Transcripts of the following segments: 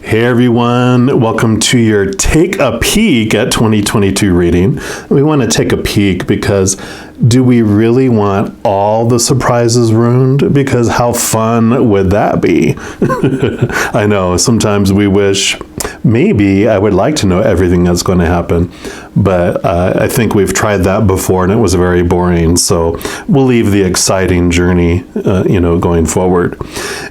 Hey everyone, welcome to your Take a Peek at 2022 reading. We want to take a peek because do we really want all the surprises ruined? Because how fun would that be? I know, sometimes we wish maybe I would like to know everything that's going to happen, but I think we've tried that before and it was very boring, so we'll leave the exciting journey, going forward.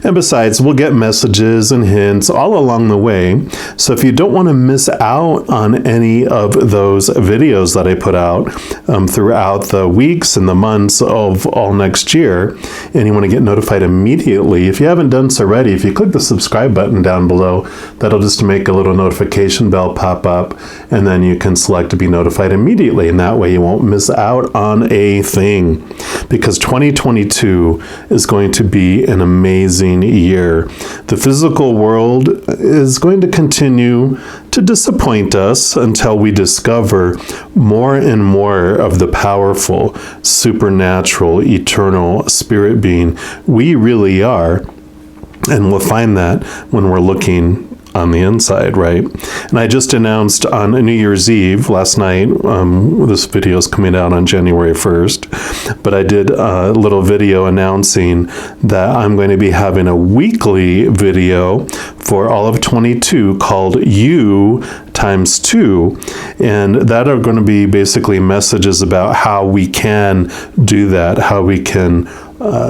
And besides, we'll get messages and hints all along the way, so if you don't want to miss out on any of those videos that I put out throughout the weeks and the months of all next year, and you want to get notified immediately, if you haven't done so already, if you click the subscribe button down below, that'll just make a little notification bell pop up, and then you can select to be notified immediately, and that way you won't miss out on a thing, because 2022 is going to be an amazing year. The physical world is going to continue to disappoint us until we discover more and more of the powerful, supernatural, eternal spirit being we really are. And we'll find that when we're looking on the inside, right? And I just announced on New Year's Eve last night, this video is coming out on January 1st, but I did a little video announcing that I'm going to be having a weekly video for all of 22 called You times 2, and that are going to be basically messages about how we can do that, how we can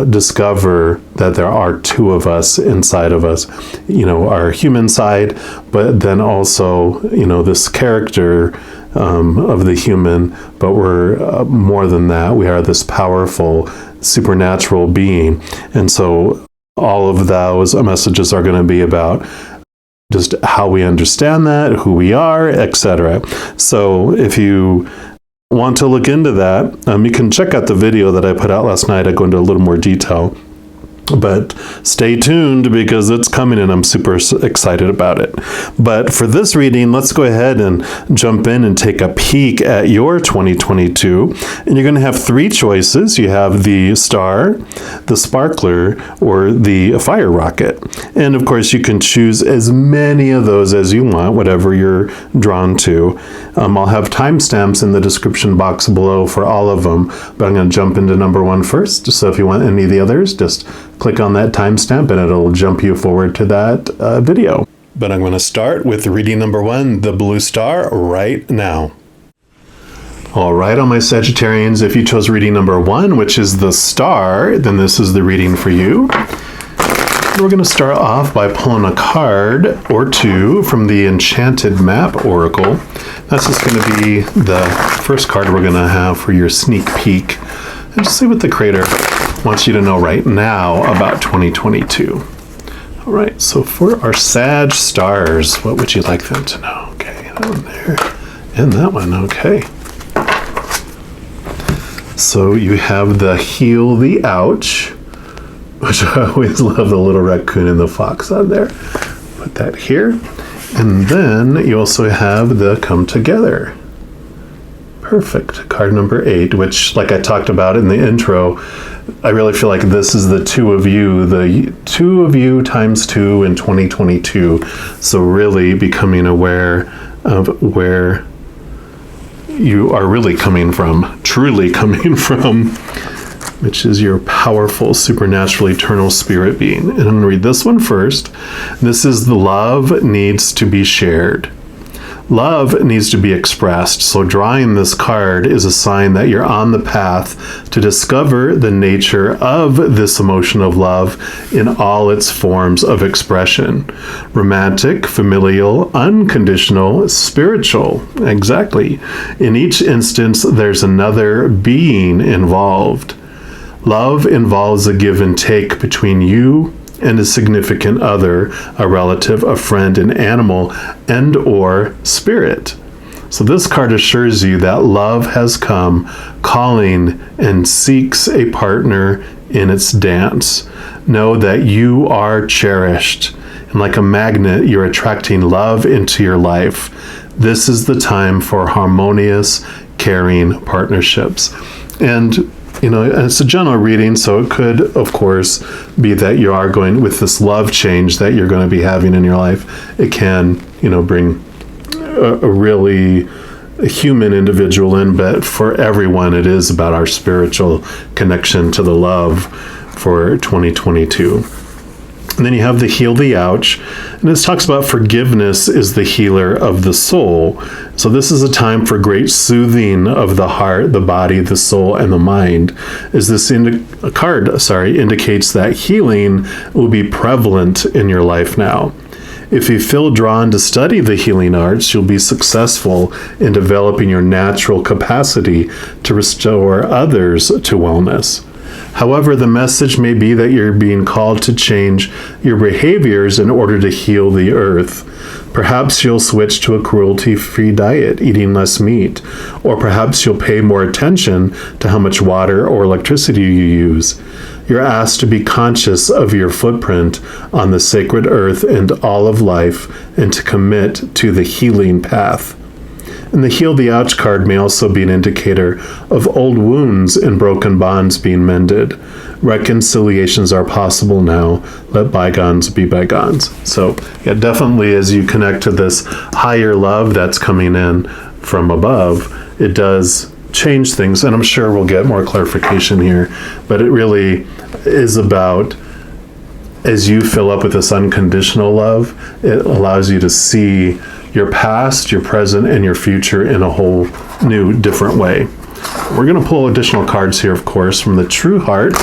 discover that there are two of us inside of us, our human side, but then also, this character of the human, but we're more than that. We are this powerful supernatural being. And so all of those messages are going to be about just how we understand that, who we are, etc. So if you want to look into that, you can check out the video that I put out last night. I go into a little more detail, but stay tuned because it's coming and I'm super excited about it. But for this reading, let's go ahead and jump in and take a peek at your 2022. And you're going to have three choices. You have the star, the sparkler, or the fire rocket. And of course, you can choose as many of those as you want, whatever you're drawn to. I'll have timestamps in the description box below for all of them, but I'm going to jump into number 1 first. So if you want any of the others, just click on that timestamp and it'll jump you forward to that video. But I'm going to start with reading number 1, the blue star, right now. All right, all my Sagittarians, if you chose reading number 1, which is the star, then this is the reading for you. We're going to start off by pulling a card or two from the Enchanted Map Oracle. That's just going to be the first card we're going to have for your sneak peek. And just see what the creator wants you to know right now about 2022. All right, so for our Sag stars, what would you like them to know? Okay, that one there, and that one, okay. So you have the heal the ouch, which I always love the little raccoon and the fox on there. Put that here. And then you also have the come together. Perfect. Card number 8, which, like I talked about in the intro, I really feel like this is the two of you times 2 in 2022. So really becoming aware of where you are really coming from, truly coming from, which is your powerful, supernatural, eternal spirit being. And I'm going to read this one first. This is the love needs to be shared. Love needs to be expressed. So drawing this card is a sign that you're on the path to discover the nature of this emotion of love in all its forms of expression. Romantic, familial, unconditional, spiritual. Exactly. In each instance, there's another being involved. Love involves a give and take between you and a significant other, a relative, a friend, an animal, and or spirit. So this card assures you that love has come, calling, and seeks a partner in its dance. Know that you are cherished, and like a magnet, you're attracting love into your life. This is the time for harmonious, caring partnerships. And And it's a general reading, so it could, of course, be that you are going with this love change that you're going to be having in your life. It can, bring a really human individual in, but for everyone, it is about our spiritual connection to the love for 2022. And then you have the heal the ouch. And this talks about forgiveness is the healer of the soul. So this is a time for great soothing of the heart, the body, the soul, and the mind. As this card indicates that healing will be prevalent in your life now. If you feel drawn to study the healing arts, you'll be successful in developing your natural capacity to restore others to wellness. However, the message may be that you're being called to change your behaviors in order to heal the earth. Perhaps you'll switch to a cruelty-free diet, eating less meat, or perhaps you'll pay more attention to how much water or electricity you use. You're asked to be conscious of your footprint on the sacred earth and all of life, and to commit to the healing path. And the Heal the Ouch card may also be an indicator of old wounds and broken bonds being mended. Reconciliations are possible now. Let bygones be bygones. So, yeah, definitely as you connect to this higher love that's coming in from above, it does change things. And I'm sure we'll get more clarification here. But it really is about, as you fill up with this unconditional love, it allows you to see your past, your present, and your future in a whole new, different way. We're going to pull additional cards here, of course, from the True Heart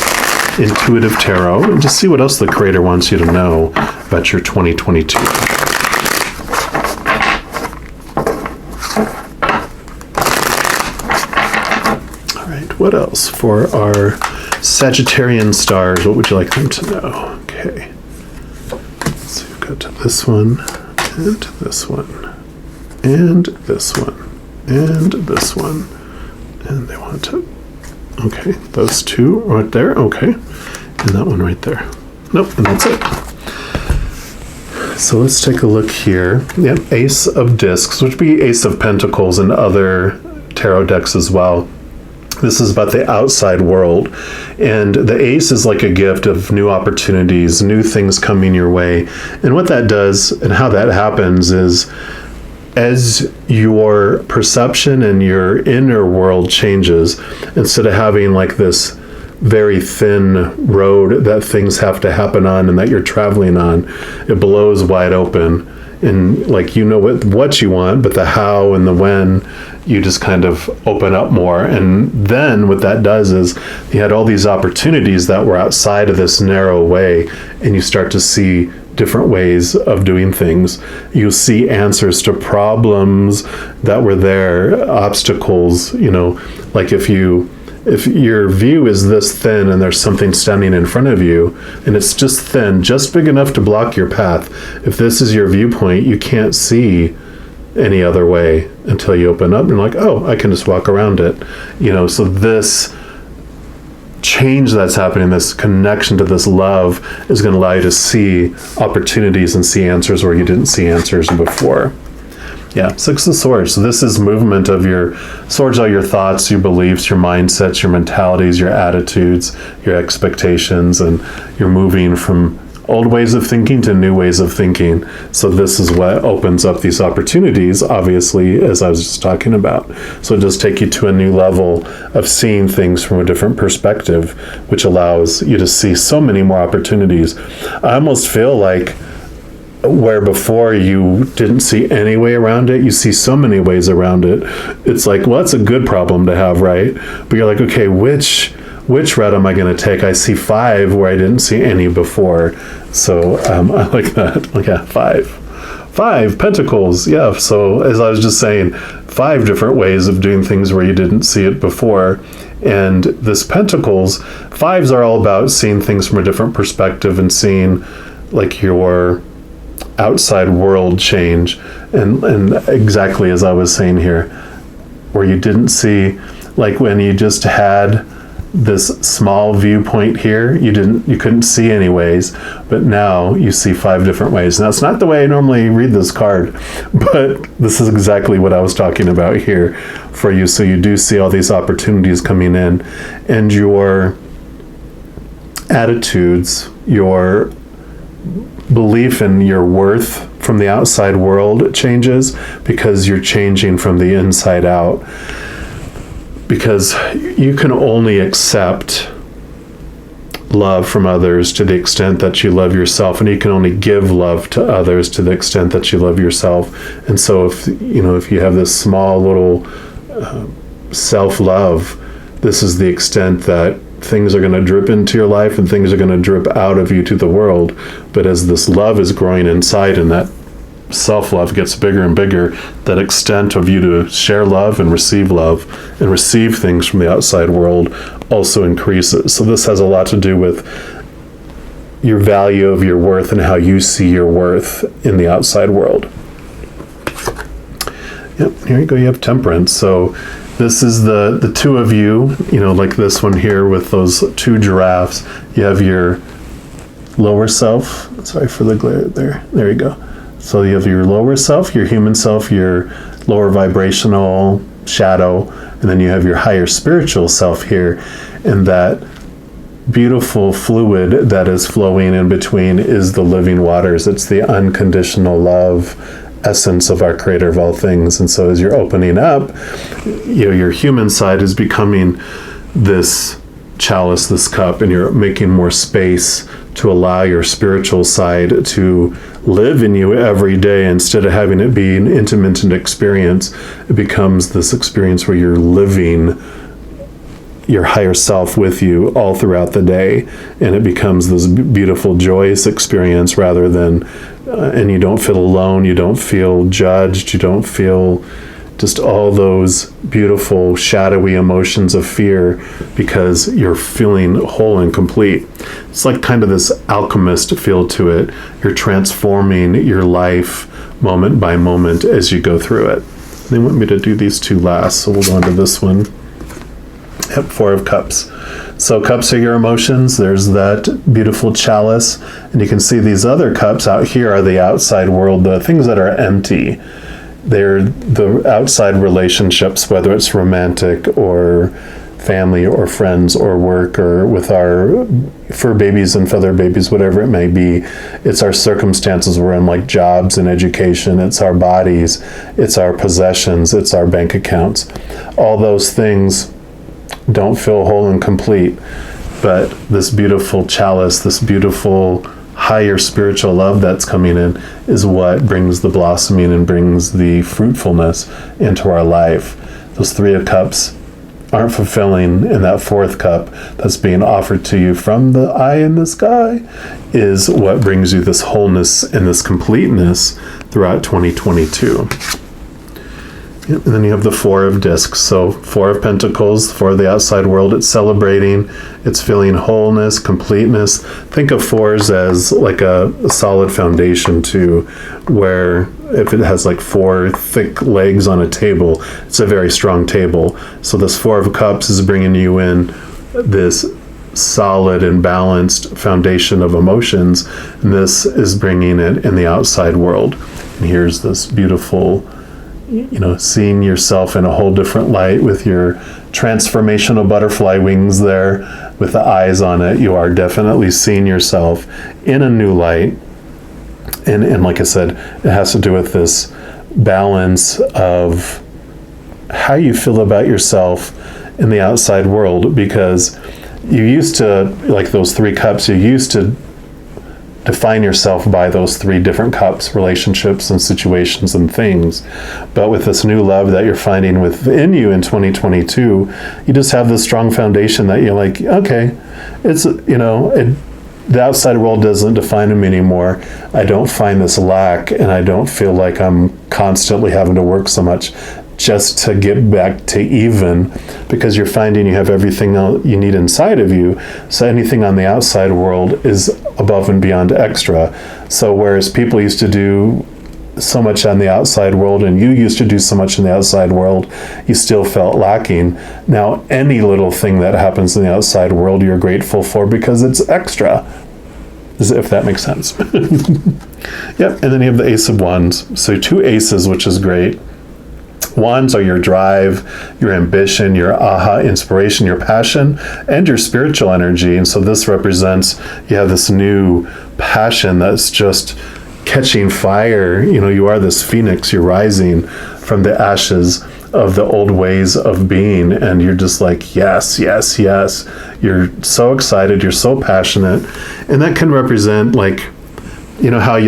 Intuitive Tarot, and just see what else the Creator wants you to know about your 2022. All right, what else for our Sagittarian stars? What would you like them to know? Okay. So we've got this one, and this one, and this one, and this one, and they want to, okay, those two right there, okay, and that one right there. Nope, and that's it. So let's take a look here. Yep, Ace of Discs, which would be Ace of Pentacles and other tarot decks as well. This is about the outside world. And the ace is like a gift of new opportunities, new things coming your way. And what that does and how that happens is as your perception and your inner world changes, instead of having like this very thin road that things have to happen on and that you're traveling on, it blows wide open. And like, what you want, but the how and the when, you just kind of open up more. And then what that does is you had all these opportunities that were outside of this narrow way, and you start to see different ways of doing things. You see answers to problems that were there, obstacles, like if your view is this thin and there's something standing in front of you and it's just thin, just big enough to block your path, if this is your viewpoint, you can't see any other way until you open up and you're like, oh, I can just walk around it. So this change that's happening, this connection to this love, is going to allow you to see opportunities and see answers where you didn't see answers before. Yeah, Six of Swords. So this is movement of your swords, are your thoughts, your beliefs, your mindsets, your mentalities, your attitudes, your expectations, and you're moving from old ways of thinking to new ways of thinking. So this is what opens up these opportunities, obviously, as I was just talking about. So it does take you to a new level of seeing things from a different perspective, which allows you to see so many more opportunities. I almost feel like where before you didn't see any way around it, you see so many ways around it. It's like, well, that's a good problem to have, right? But you're like, okay, which route am I going to take? I see 5 where I didn't see any before. So I like that. Like, yeah, 5 pentacles. Yeah. So as I was just saying, 5 different ways of doing things where you didn't see it before. And this pentacles, 5s are all about seeing things from a different perspective and seeing like your outside world change. And exactly as I was saying here, where you didn't see, like when you just had this small viewpoint here you couldn't see anyways, but now you see 5 different ways. Now, it's not the way I normally read this card, but this is exactly what I was talking about here for you. So you do see all these opportunities coming in, and your attitudes, your belief in your worth from the outside world changes because you're changing from the inside out. Because you can only accept love from others to the extent that you love yourself, and you can only give love to others to the extent that you love yourself. And so if you have this small little self-love, this is the extent that things are going to drip into your life and things are going to drip out of you to the world. But as this love is growing inside and that self-love gets bigger and bigger, that extent of you to share love and receive things from the outside world also increases. So this has a lot to do with your value of your worth and how you see your worth in the outside world. Yep, here you go, you have Temperance. So this is the 2 of you, like this one here with those 2 giraffes. You have your lower self. Sorry for the glare there. There you go. So you have your lower self, your human self, your lower vibrational shadow, and then you have your higher spiritual self here. And that beautiful fluid that is flowing in between is the living waters. It's the unconditional love essence of our creator of all things. And so as you're opening up, your human side is becoming this chalice, this cup, and you're making more space to allow your spiritual side to live in you every day. Instead of having it be an intermittent experience, it becomes this experience where you're living your higher self with you all throughout the day, and it becomes this beautiful, joyous experience rather than, and you don't feel alone, you don't feel judged, you don't feel just all those beautiful, shadowy emotions of fear because you're feeling whole and complete. It's like kind of this alchemist feel to it. You're transforming your life moment by moment as you go through it. They want me to do these 2 last, so we'll go on to this one. Yep, 4 of Cups. So cups are your emotions. There's that beautiful chalice. And you can see these other cups out here are the outside world, the things that are empty. They're the outside relationships, whether it's romantic or family or friends or work or with our fur babies and feather babies, whatever it may be. It's our circumstances we're in, like jobs and education. It's our bodies. It's our possessions. It's our bank accounts. All those things don't feel whole and complete. But this beautiful chalice, this beautiful higher spiritual love that's coming in is what brings the blossoming and brings the fruitfulness into our life. Those 3 of Cups aren't fulfilling, and that 4th cup that's being offered to you from the eye in the sky is what brings you this wholeness and this completeness throughout 2022. Yep. And then you have the 4 of Discs. So 4 of Pentacles, 4 of the outside world. It's celebrating. It's feeling wholeness, completeness. Think of 4s as like a solid foundation too, where if it has like 4 thick legs on a table, it's a very strong table. So this 4 of Cups is bringing you in this solid and balanced foundation of emotions. And this is bringing it in the outside world. And here's this beautiful, seeing yourself in a whole different light with your transformational butterfly wings there with the eyes on it. You are definitely seeing yourself in a new light. And like I said, it has to do with this balance of how you feel about yourself in the outside world, because you used to, like those 3 cups, you used to define yourself by those 3 different cups, relationships and situations and things. But with this new love that you're finding within you in 2022, you just have this strong foundation that you're like, okay, it's, the outside world doesn't define me anymore. I don't find this lack, and I don't feel like I'm constantly having to work so much just to get back to even, because you're finding you have everything you need inside of you. So anything on the outside world is above and beyond extra. So whereas people used to do so much on the outside world, and you used to do so much in the outside world, you still felt lacking. Now, any little thing that happens in the outside world, you're grateful for because it's extra, if that makes sense. Yep, and then you have the Ace of Wands. So 2 aces, which is great. Wands are your drive, your ambition, your aha inspiration, your passion, and your spiritual energy. And so this represents, you have this new passion that's just catching fire. You know, you are this phoenix, you're rising from the ashes of the old ways of being, and you're just like, yes, yes, yes. You're so excited, you're so passionate. And that can represent, like, you know how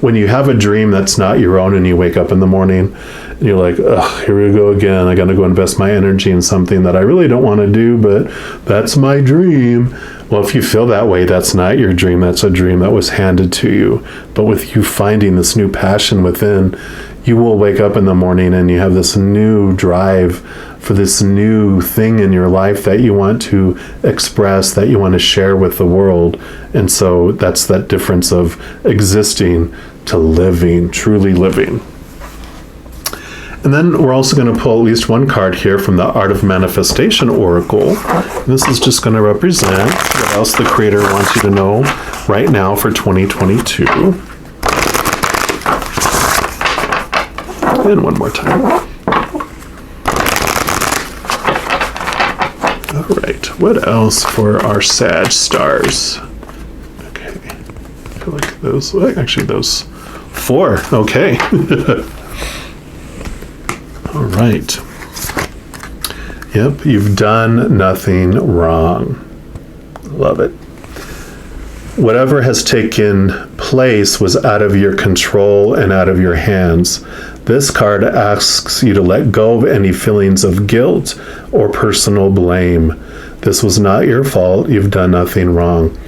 when you have a dream that's not your own and you wake up in the morning and you're like, oh, here we go again. I got to go invest my energy in something that I really don't want to do, but that's my dream. Well, if you feel that way, that's not your dream. That's a dream that was handed to you. But with you finding this new passion within, you will wake up in the morning and you have this new drive for this new thing in your life that you want to express, that you want to share with the world. And so that's that difference of existing to living, truly living. And then we're also going to pull at least one card here from the Art of Manifestation Oracle. This is just going to represent what else the Creator wants you to know right now for 2022. And one more time. All right, what else for our Sag stars? Okay, I feel like those, actually those 4, okay. All right. Yep, you've done nothing wrong. Love it. Whatever has taken place was out of your control and out of your hands. This card asks you to let go of any feelings of guilt or personal blame. This was not your fault. You've done nothing wrong.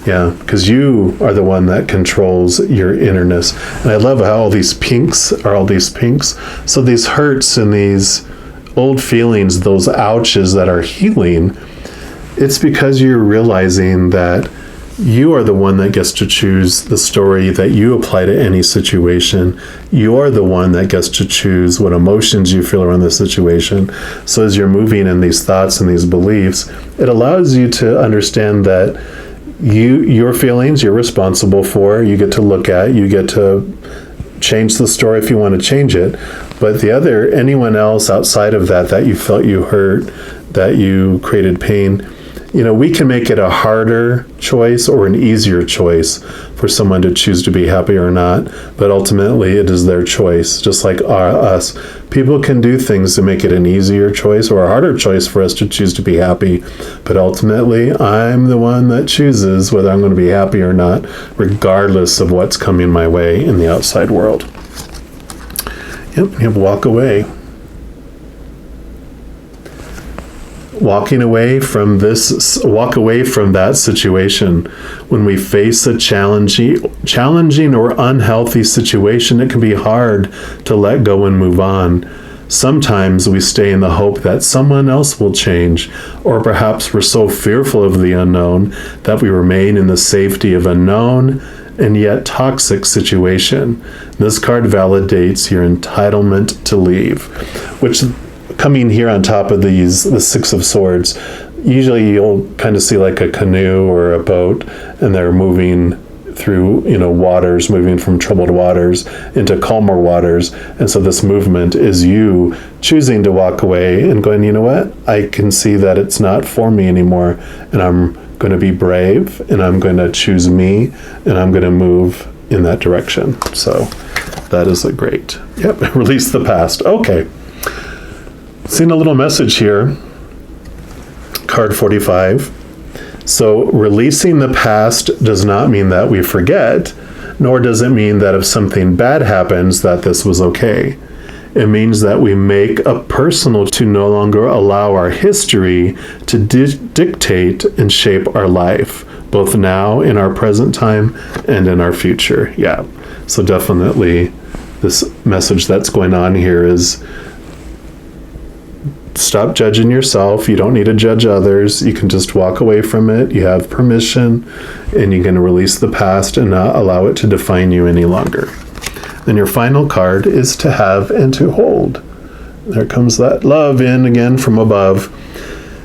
Yeah, because you are the one that controls your innerness. And I love how all these pinks are all these pinks. So these hurts and these old feelings, those ouches that are healing, it's because you're realizing that you are the one that gets to choose the story that you apply to any situation. You're the one that gets to choose what emotions you feel around the situation. So as you're moving in these thoughts and these beliefs, it allows you to understand that your feelings you're responsible for. You get to look at, you get to change the story if you want to change it. But anyone else outside of that you felt you hurt, that you created pain, we can make it a harder choice or an easier choice for someone to choose to be happy or not, but ultimately it is their choice, just like us. People can do things to make it an easier choice or a harder choice for us to choose to be happy, but ultimately I'm the one that chooses whether I'm going to be happy or not, regardless of what's coming my way in the outside world. Yep, you have to walk away. Walk away from that situation. When we face a challenging or unhealthy situation, it can be hard to let go and move on. Sometimes we stay in the hope that someone else will change, or perhaps we're so fearful of the unknown that we remain in the safety of a known and yet toxic situation. This card validates your entitlement to leave, which, coming here on top of the 6 of Swords, usually you'll kind of see like a canoe or a boat, and they're moving through, waters, moving from troubled waters into calmer waters. And so this movement is you choosing to walk away and going, you know what? I can see that it's not for me anymore, and I'm going to be brave, and I'm going to choose me, and I'm going to move in that direction. So that is a great, release the past. Okay. Seeing a little message here, card 45. So releasing the past does not mean that we forget, nor does it mean that if something bad happens that this was okay. It means that we make a personal to no longer allow our history to dictate and shape our life, both now in our present time and in our future. Yeah, so definitely this message that's going on here is, stop judging yourself. You don't need to judge others. You can just walk away from it. You have permission, and you can release the past and not allow it to define you any longer. Then your final card is to have and to hold. There comes that love in again from above.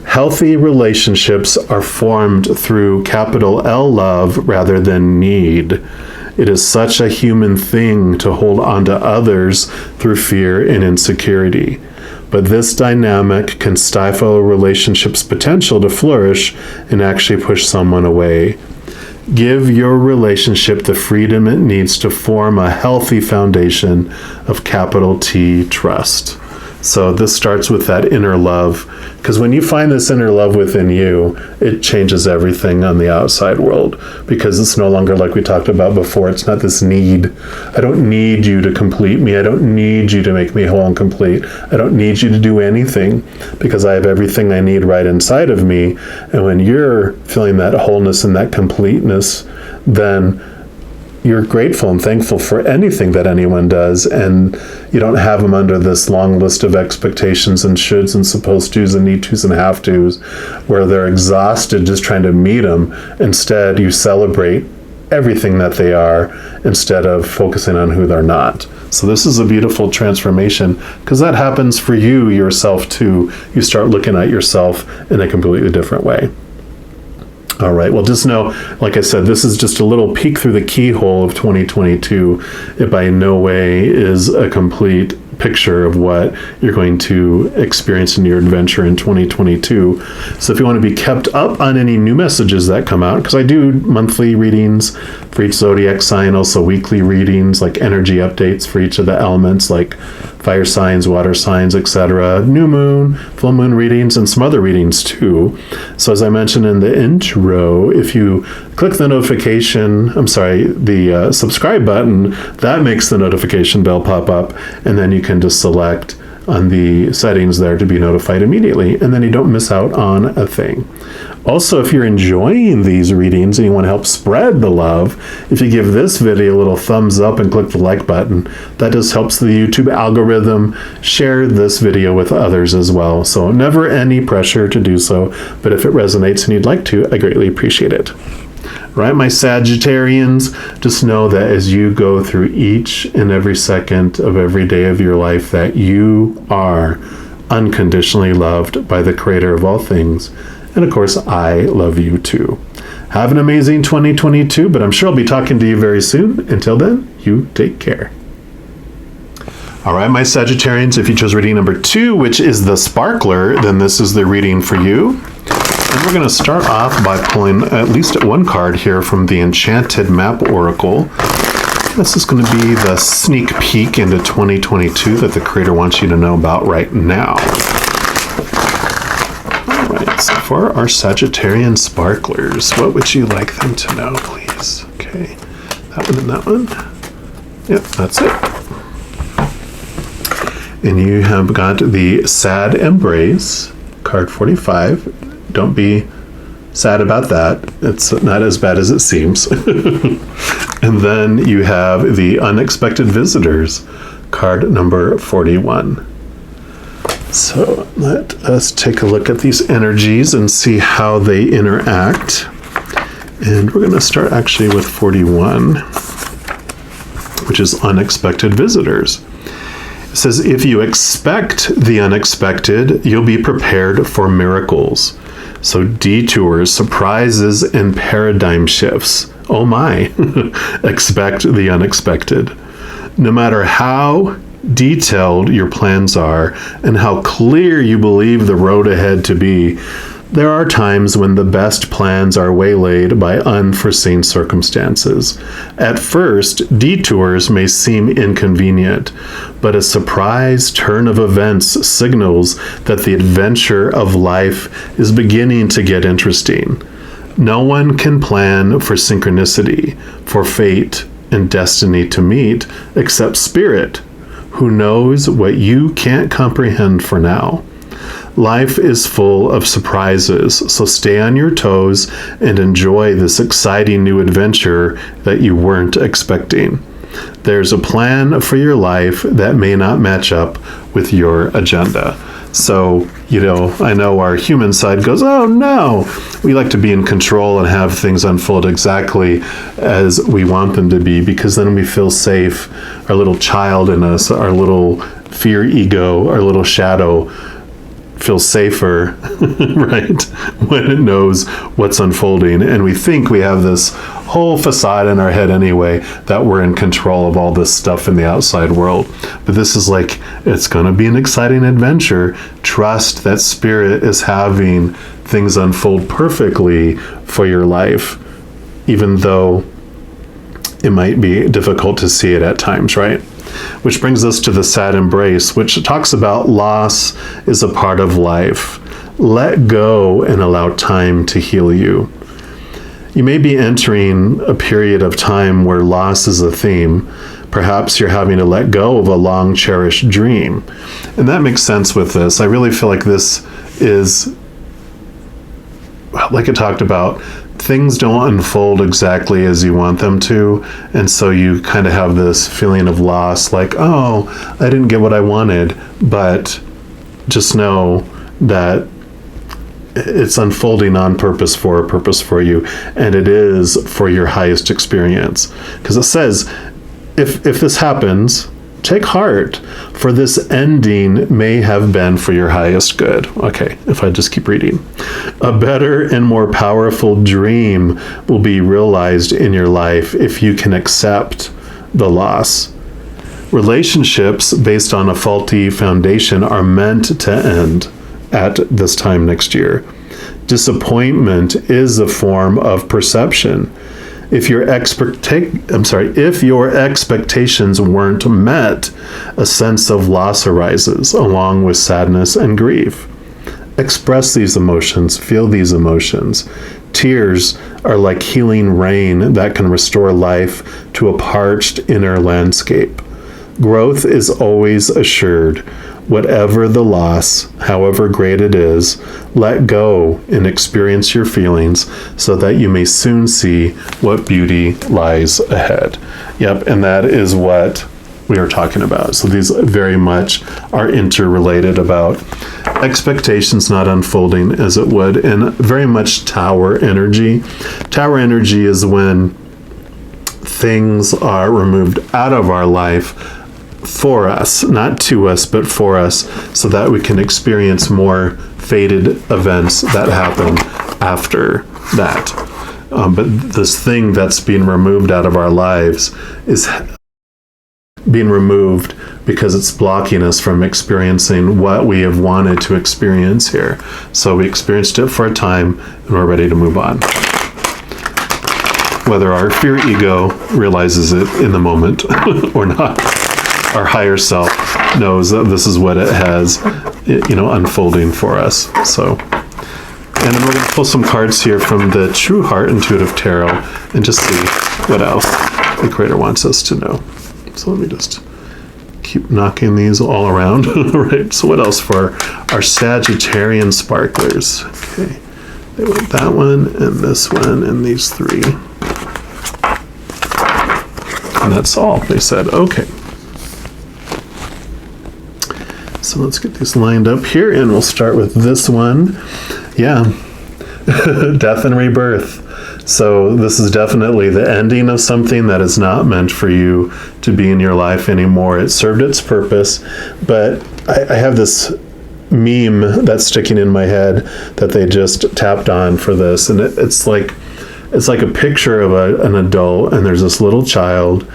Healthy relationships are formed through capital L love rather than need. It is such a human thing to hold on to others through fear and insecurity. But this dynamic can stifle a relationship's potential to flourish and actually push someone away. Give your relationship the freedom it needs to form a healthy foundation of capital T trust. So this starts with that inner love, because when you find this inner love within you, it changes everything on the outside world, because it's no longer like we talked about before. It's not this need. I don't need you to complete me. I don't need you to make me whole and complete. I don't need you to do anything, because I have everything I need right inside of me. And when you're feeling that wholeness and that completeness, then you're grateful and thankful for anything that anyone does, and you don't have them under this long list of expectations and shoulds and supposed tos and need tos and have tos, where they're exhausted just trying to meet them. Instead, you celebrate everything that they are instead of focusing on who they're not. So this is a beautiful transformation, because that happens for you yourself too. You start looking at yourself in a completely different way. All right, well, just know, like I said, this is just a little peek through the keyhole of 2022. It by no way is a complete picture of what you're going to experience in your adventure in 2022. So if you want to be kept up on any new messages that come out, because I do monthly readings for each zodiac sign, also weekly readings, like energy updates for each of the elements, like fire signs, water signs, etc., new moon, full moon readings, and some other readings too. So as I mentioned in the intro, if you click the the subscribe button, that makes the notification bell pop up, and then you can just select on the settings there to be notified immediately, and then you don't miss out on a thing. Also, if you're enjoying these readings and you want to help spread the love, if you give this video a little thumbs up and click the like button, that just helps the YouTube algorithm share this video with others as well. So never any pressure to do so, but if it resonates and you'd like to, I greatly appreciate it. Right, my Sagittarians, just know that as you go through each and every second of every day of your life, that you are unconditionally loved by the Creator of all things. And of course, I love you too. Have an amazing 2022, but I'm sure I'll be talking to you very soon. Until then, you take care. All right, my Sagittarians, if you chose reading number 2, which is the Sparkler, then this is the reading for you. And we're going to start off by pulling at least one card here from the Enchanted Map Oracle. This is going to be the sneak peek into 2022 that the Creator wants you to know about right now. All right, so for our Sagittarian Sparklers, what would you like them to know, please? Okay, that one and that one. Yep, that's it. And you have got the Sad Embrace, card 45. Don't be sad about that. It's not as bad as it seems. And then you have the Unexpected Visitors, card number 41. So let us take a look at these energies and see how they interact. And we're going to start actually with 41, which is Unexpected Visitors. It says, if you expect the unexpected, you'll be prepared for miracles. So detours, surprises, and paradigm shifts. Oh my, expect the unexpected. No matter how detailed your plans are and how clear you believe the road ahead to be, there are times when the best plans are waylaid by unforeseen circumstances. At first, detours may seem inconvenient, but a surprise turn of events signals that the adventure of life is beginning to get interesting. No one can plan for synchronicity, for fate and destiny to meet, except Spirit, who knows what you can't comprehend for now. Life is full of surprises, so stay on your toes and enjoy this exciting new adventure that you weren't expecting. There's a plan for your life that may not match up with your agenda. So, I know our human side goes, oh no, we like to be in control and have things unfold exactly as we want them to be, because then we feel safe. Our little child in us, our little fear ego, our little shadow feels safer, right? When it knows what's unfolding. And we think we have this whole facade in our head anyway, that we're in control of all this stuff in the outside world. But this is like, it's going to be an exciting adventure. Trust that Spirit is having things unfold perfectly for your life, even though it might be difficult to see it at times, right? Which brings us to the sad embrace, which talks about loss is a part of life. Let go and allow time to heal you. You may be entering a period of time where loss is a theme. Perhaps you're having to let go of a long cherished dream. And that makes sense with this. I really feel like this is, like I talked about, things don't unfold exactly as you want them to. And so you kind of have this feeling of loss, like, oh, I didn't get what I wanted. But just know that it's unfolding on purpose for a purpose for you. And it is for your highest experience. Because it says, if this happens, take heart, for this ending may have been for your highest good. Okay, if I just keep reading. A better and more powerful dream will be realized in your life if you can accept the loss. Relationships based on a faulty foundation are meant to end at this time next year. Disappointment is a form of perception. If your expectations weren't met, a sense of loss arises, along with sadness and grief. Express these emotions, feel these emotions. Tears are like healing rain that can restore life to a parched inner landscape. Growth is always assured. Whatever the loss, however great it is, let go and experience your feelings so that you may soon see what beauty lies ahead. Yep, and that is what we are talking about. So these very much are interrelated about expectations not unfolding as it would, and very much tower energy. Tower energy is when things are removed out of our life for us, not to us, but for us, so that we can experience more fated events that happen after that. But this thing that's being removed out of our lives is being removed because it's blocking us from experiencing what we have wanted to experience here. So we experienced it for a time and we're ready to move on. Whether our fear ego realizes it in the moment or not. Our higher self knows that this is what it has, unfolding for us. So, and then we're going to pull some cards here from the True Heart Intuitive Tarot and just see what else the Creator wants us to know. So let me just keep knocking these all around. Right. So what else for our Sagittarian sparklers? Okay. They want that one and this one and these three. And that's all they said. Okay. So let's get these lined up here, and we'll start with this one. Yeah, death and rebirth. So this is definitely the ending of something that is not meant for you to be in your life anymore. It served its purpose, but I have this meme that's sticking in my head that they just tapped on for this, and it's like a picture of an adult, and there's this little child,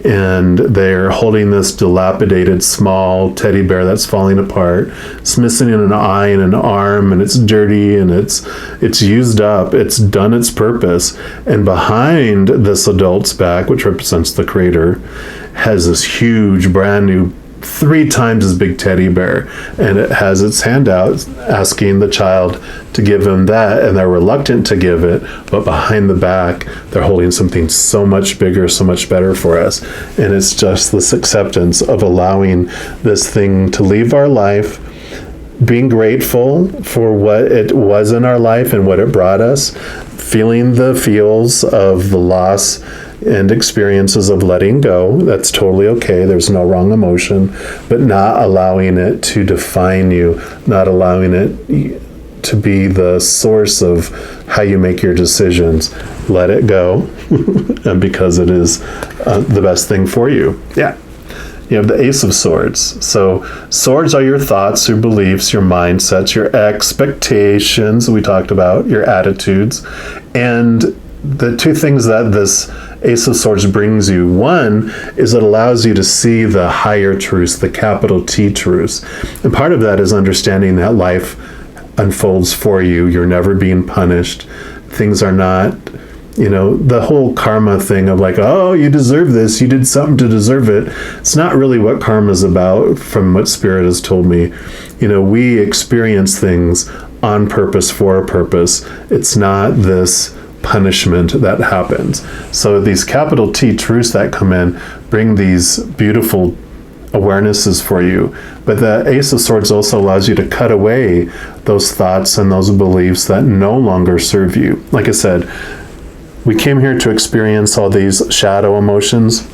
and they're holding this dilapidated small teddy bear that's falling apart. It's missing an eye and an arm, and it's dirty, and it's used up. It's done its purpose. And behind this adult's back, which represents the Creator, has this huge, brand new, 3 times as big teddy bear, and it has its hand out asking the child to give him that, and they're reluctant to give it, but behind the back they're holding something so much bigger, so much better for us. And it's just this acceptance of allowing this thing to leave our life, being grateful for what it was in our life and what it brought us, feeling the feels of the loss and experiences of letting go. That's totally okay. There's no wrong emotion, but not allowing it to define you, not allowing it to be the source of how you make your decisions. Let it go, and because it is the best thing for you. Yeah. You have the Ace of Swords. So swords are your thoughts, your beliefs, your mindsets, your expectations, we talked about, your attitudes. And the two things that this Ace of Swords brings you, one is it allows you to see the higher truths, the capital T truths. And part of that is understanding that life unfolds for you. You're never being punished. Things are not, the whole karma thing of like, oh, you deserve this, you did something to deserve it. It's not really what karma is about, from what Spirit has told me. We experience things on purpose, for a purpose. It's not this punishment that happens. So these capital T truths that come in bring these beautiful awarenesses for you. But the Ace of Swords also allows you to cut away those thoughts and those beliefs that no longer serve you. Like I said, we came here to experience all these shadow emotions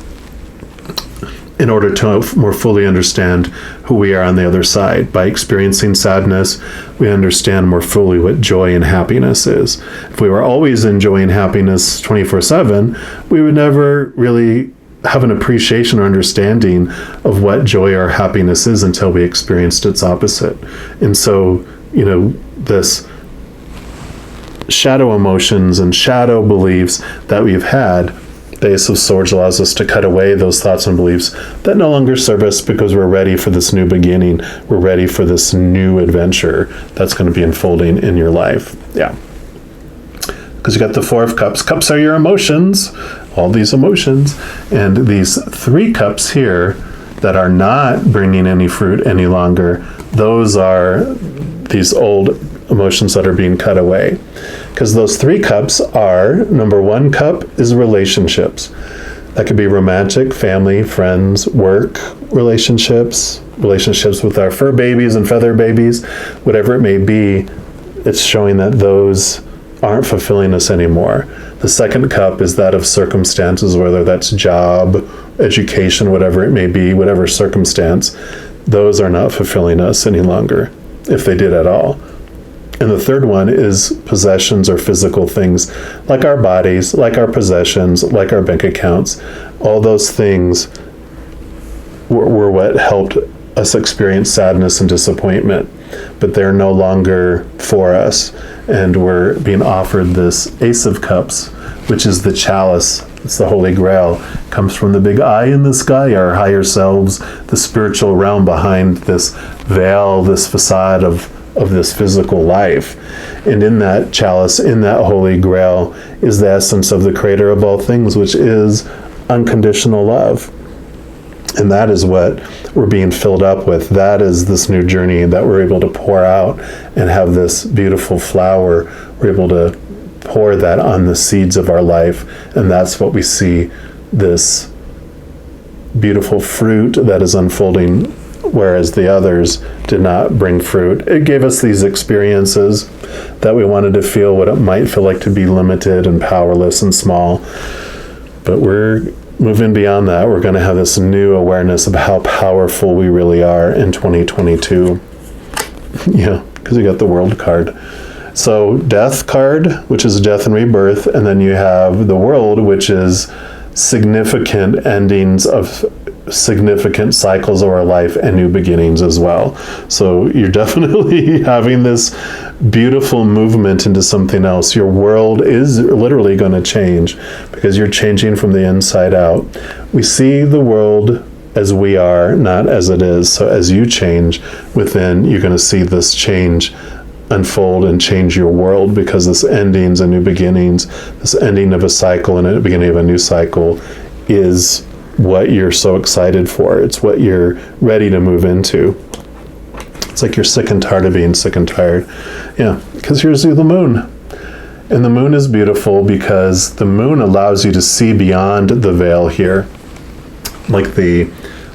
in order to more fully understand who we are on the other side. By experiencing sadness, we understand more fully what joy and happiness is. If we were always enjoying happiness 24/7, we would never really have an appreciation or understanding of what joy or happiness is until we experienced its opposite. And so, this shadow emotions and shadow beliefs that we've had, the Ace of Swords allows us to cut away those thoughts and beliefs that no longer serve us, because we're ready for this new beginning. We're ready for this new adventure that's going to be unfolding in your life. Yeah. Because you got the Four of Cups. Cups are your emotions, all these emotions. And these 3 cups here that are not bringing any fruit any longer, those are these old emotions that are being cut away. Because those 3 cups are, number 1 cup is relationships. That could be romantic, family, friends, work relationships, relationships with our fur babies and feather babies, whatever it may be. It's showing that those aren't fulfilling us anymore. The 2nd cup is that of circumstances, whether that's job, education, whatever it may be, whatever circumstance, those are not fulfilling us any longer, if they did at all. And the 3rd one is possessions or physical things, like our bodies, like our possessions, like our bank accounts. All those things were what helped us experience sadness and disappointment, but they're no longer for us. And we're being offered this Ace of Cups, which is the chalice. It's the Holy Grail. It comes from the big eye in the sky, our higher selves, the spiritual realm behind this veil, this facade of this physical life. And in that chalice, in that Holy Grail, is the essence of the Creator of all things, which is unconditional love. And that is what we're being filled up with. That is this new journey that we're able to pour out and have this beautiful flower. We're able to pour that on the seeds of our life. And that's what we see, this beautiful fruit that is unfolding, whereas the others did not bring fruit. It gave us these experiences that we wanted to feel what it might feel like to be limited and powerless and small. But we're moving beyond that. We're going to have this new awareness of how powerful we really are in 2022. Yeah, because you got the World card. So Death card, which is death and rebirth, and then you have the World, which is significant endings of significant cycles of our life and new beginnings as well. So you're definitely having this beautiful movement into something else. Your world is literally going to change because you're changing from the inside out. We see the world as we are, not as it is. So as you change within, you're going to see this change unfold and change your world, because this endings and new beginnings, this ending of a cycle and a beginning of a new cycle, is what you're so excited for. It's what you're ready to move into. It's like you're sick and tired of being sick and tired. Yeah, because here's the moon. And the moon is beautiful because the moon allows you to see beyond the veil here. Like the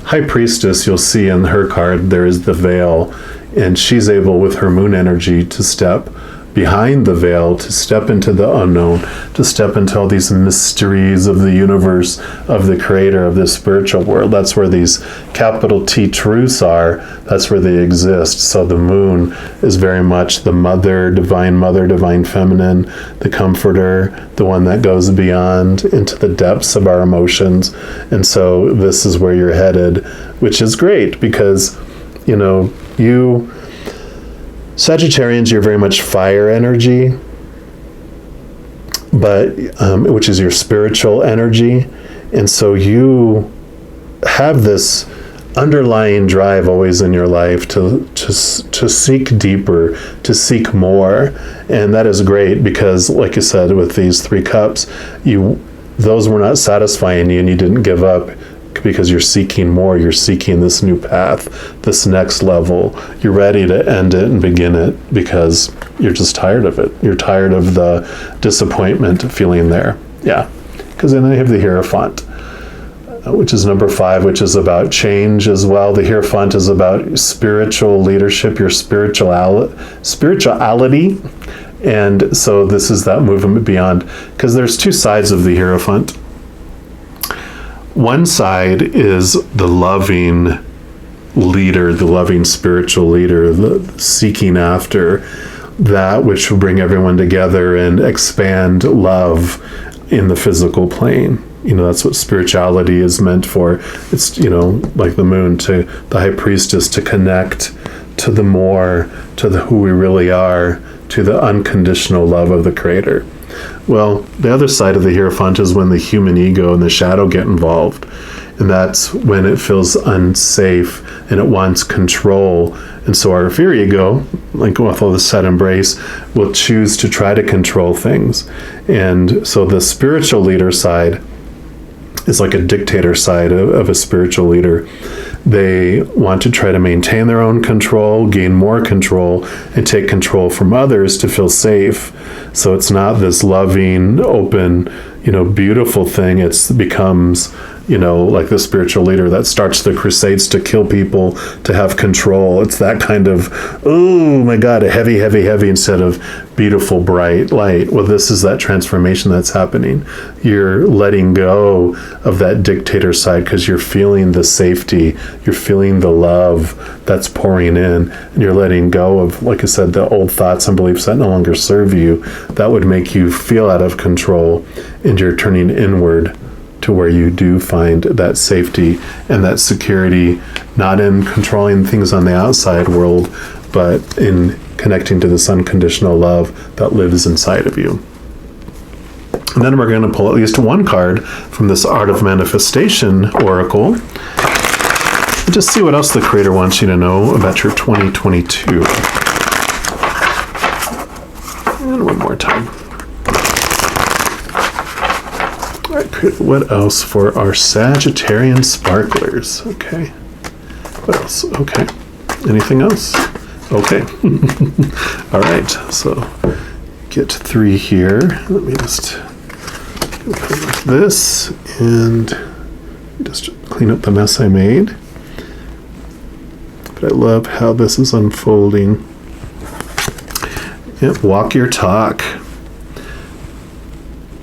High Priestess, you'll see in her card, there is the veil, and she's able with her moon energy to step behind the veil, to step into the unknown, to step into all these mysteries of the universe, of the creator, of this spiritual world. That's where these capital T truths are. That's where they exist. So the moon is very much the mother, divine feminine, the comforter, the one that goes beyond into the depths of our emotions. And so this is where you're headed, which is great because, you know, you Sagittarians, you're very much fire energy, but which is your spiritual energy. And so you have this underlying drive always in your life to seek deeper, to seek more. And that is great because, like you said, with these 3 cups, those were not satisfying you and you didn't give up, because you're seeking more. You're seeking this new path, this next level. You're ready to end it and begin it because you're just tired of it. You're tired of the disappointment feeling there. Yeah. Because then you have the Hierophant, which is number 5, which is about change as well. The Hierophant is about spiritual leadership, your spirituality. And so this is that movement beyond, because there's 2 sides of the Hierophant. One side is the loving leader, the loving spiritual leader, the seeking after that which will bring everyone together and expand love in the physical plane. You know, that's what spirituality is meant for. It's, you know, like the moon to the high priestess, to connect to the more, to the who we really are, to the unconditional love of the creator. Well, the other side of the Hierophant is when the human ego and the shadow get involved. And that's when it feels unsafe and it wants control. And so our fear ego, like with all the set embrace, will choose to try to control things. And so the spiritual leader side is like a dictator side of a spiritual leader. They want to try to maintain their own control, gain more control, and take control from others to feel safe. So it's not this loving, open, you know, beautiful thing. It becomes, you know, like the spiritual leader that starts the crusades to kill people, to have control. It's that kind of, oh my God, a heavy, heavy, heavy instead of beautiful, bright light. Well, this is that transformation that's happening. You're letting go of that dictator side because you're feeling the safety, you're feeling the love that's pouring in, and you're letting go of, like I said, the old thoughts and beliefs that no longer serve you, that would make you feel out of control, and you're turning inward to where you do find that safety and that security, not in controlling things on the outside world, but in connecting to this unconditional love that lives inside of you. And then we're going to pull at least one card from this Art of Manifestation Oracle. Just see what else the Creator wants you to know about your 2022. And one more time. All right, what else for our Sagittarian sparklers? Okay. What else? Okay. Anything else? Okay. All right. So get 3 here. Let me just put like this and just clean up the mess I made. But I love how this is unfolding. Yep, walk your talk.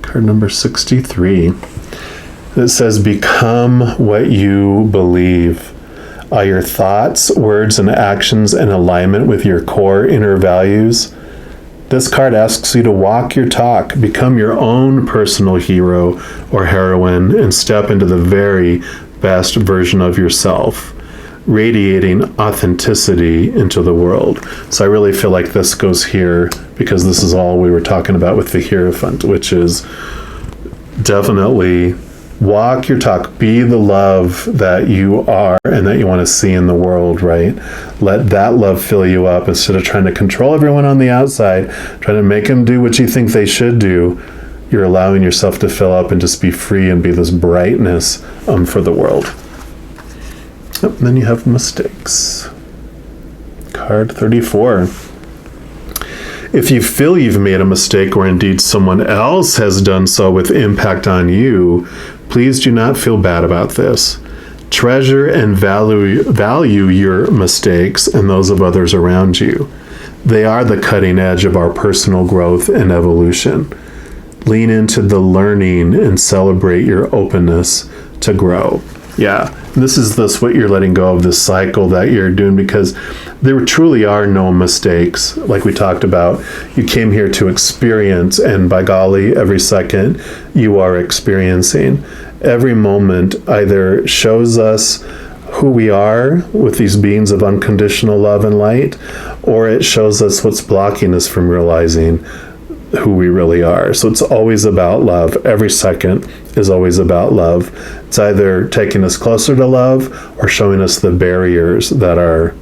Card number 63. It says, become what you believe. Are your thoughts, words, and actions in alignment with your core inner values? This card asks you to walk your talk, become your own personal hero or heroine, and step into the very best version of yourself, radiating authenticity into the world. So I really feel like this goes here because this is all we were talking about with the Hierophant, which is definitely walk your talk, be the love that you are and that you want to see in the world, right? Let that love fill you up instead of trying to control everyone on the outside, trying to make them do what you think they should do. You're allowing yourself to fill up and just be free and be this brightness for the world. Yep, and then you have mistakes. Card 34. If you feel you've made a mistake or indeed someone else has done so with impact on you, please do not feel bad about this. Treasure and value your mistakes and those of others around you. They are the cutting edge of our personal growth and evolution. Lean into the learning and celebrate your openness to grow. Yeah, this is what you're letting go of, this cycle that you're doing, because there truly are no mistakes. Like we talked about, you came here to experience, and by golly, every second you are experiencing. Every moment either shows us who we are with these beings of unconditional love and light, or it shows us what's blocking us from realizing who we really are. So it's always about love. Every second is always about love. It's either taking us closer to love or showing us the barriers that are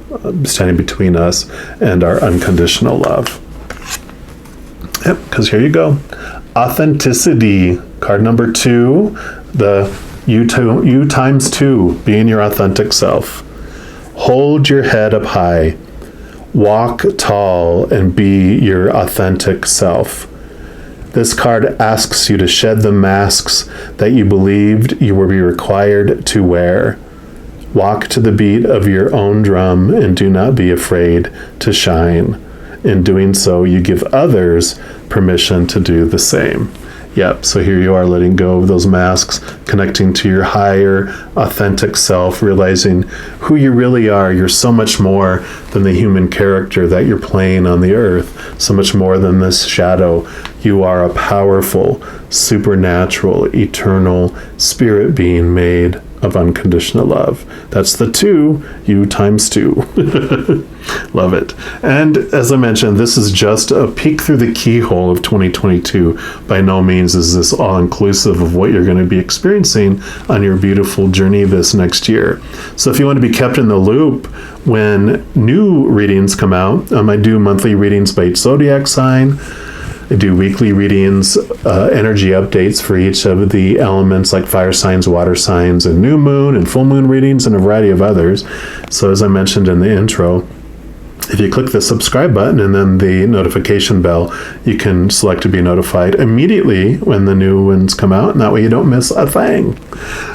standing between us and our unconditional love. Yep, because here you go. Authenticity, card number 2, the you times 2, being your authentic self. Hold your head up high. Walk tall and be your authentic self. This card asks you to shed the masks that you believed you would be required to wear. Walk to the beat of your own drum and do not be afraid to shine. In doing so, you give others permission to do the same. Yep, so here you are letting go of those masks, connecting to your higher, authentic self, realizing who you really are. You're so much more than the human character that you're playing on the earth, so much more than this shadow. You are a powerful, supernatural, eternal spirit being made of unconditional love. That's the 2, you times 2. Love it. And as I mentioned, this is just a peek through the keyhole of 2022. By no means is this all-inclusive of what you're going to be experiencing on your beautiful journey this next year. So if you want to be kept in the loop when new readings come out, I do monthly readings by each zodiac sign. I do weekly readings, energy updates for each of the elements like fire signs, water signs, and new moon and full moon readings, and a variety of others. So as I mentioned in the intro, if you click the subscribe button and then the notification bell, you can select to be notified immediately when the new ones come out, and that way you don't miss a thing.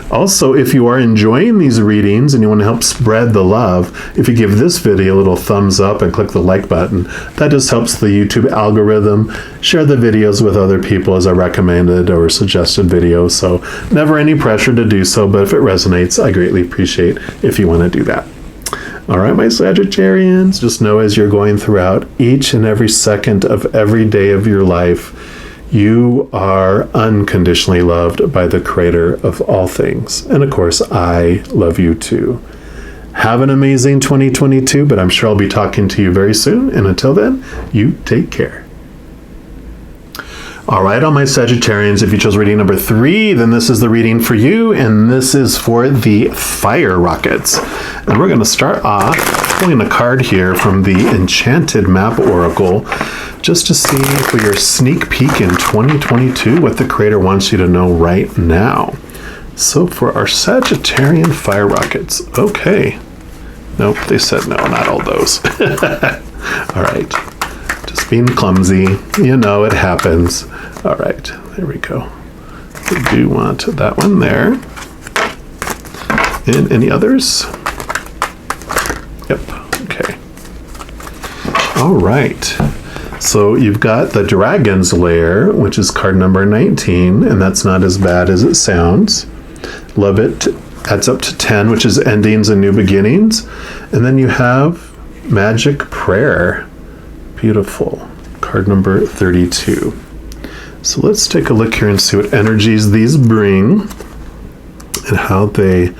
Also, if you are enjoying these readings and you want to help spread the love, if you give this video a little thumbs up and click the like button, that just helps the YouTube algorithm share the videos with other people as a recommended or suggested video. So never any pressure to do so, but if it resonates, I greatly appreciate if you want to do that. All right, my Sagittarians, just know as you're going throughout each and every second of every day of your life, you are unconditionally loved by the Creator of all things. And of course, I love you too. Have an amazing 2022, but I'm sure I'll be talking to you very soon. And until then, you take care. All right, all my Sagittarians, if you chose reading number 3, then this is the reading for you, and this is for the fire rockets. And we're going to start off pulling a card here from the Enchanted Map Oracle, just to see for your sneak peek in 2022, what the Creator wants you to know right now. So for our Sagittarian fire rockets, okay. Nope, they said no, not all those. All right. Just being clumsy. You know, it happens. All right, there we go. We do want that one there. And any others? Yep, okay. All right. So you've got the Dragon's Lair, which is card number 19, and that's not as bad as it sounds. Love it. Adds up to 10, which is endings and new beginnings. And then you have Magic Prayer. Beautiful. Card number 32. So let's take a look here and see what energies these bring and how they